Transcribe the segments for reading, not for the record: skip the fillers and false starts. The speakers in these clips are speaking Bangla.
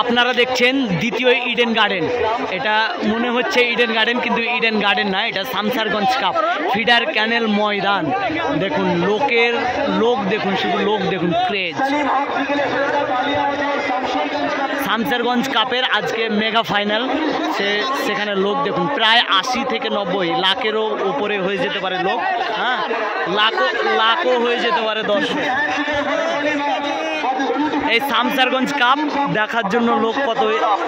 আপনারা দেখছেন দ্বিতীয় ইডেন গার্ডেন। এটা মনে হচ্ছে ইডেন গার্ডেন, কিন্তু ইডেন গার্ডেন না, এটা শামসারগঞ্জ কাপ ফিডার ক্যানেল ময়দান। দেখুন লোক দেখুন, শুধু লোক দেখুন, ক্রেজ। শামসারগঞ্জ কাপের আজকে মেগা ফাইনাল, সেখানে লোক দেখুন প্রায় 80 থেকে 90 লাখেরও উপরে হয়ে যেতে পারে লোক। হ্যাঁ, লাখও হয়ে যেতে পারে দর্শক। এই শামসারগঞ্জ কাপ দেখার জন্য লোক কত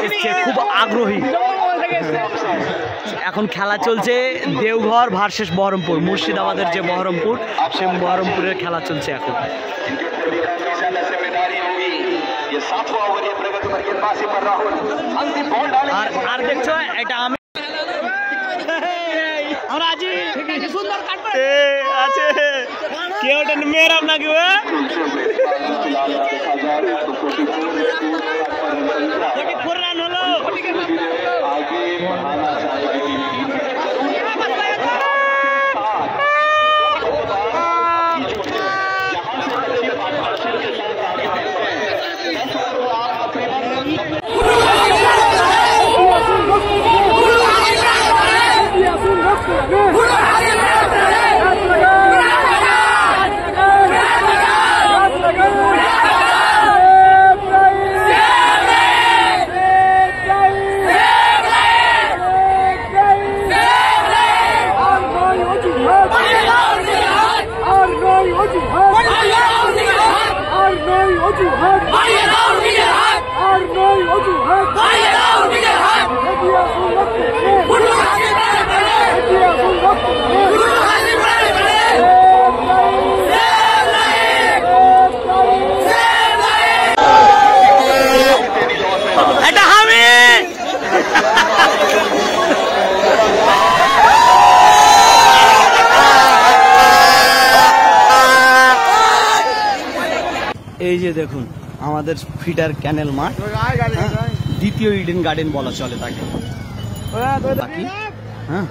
এসছে, খুব আগ্রহী। এখন খেলা চলছে দেওঘর ভার্সেস বহরমপুর, মুর্শিদাবাদের যে বহরমপুর, সে বহরমপুরের খেলা চলছে এখন। আর দেখছো এটা আমি আছে কেউ মেয়েরাম নাকি রান হলো। এই যে দেখুন আমাদের ফিডার ক্যানেল মাঠ, দ্বিতীয় ইডেন গার্ডেন বলা চলে তাকে। হ্যাঁ।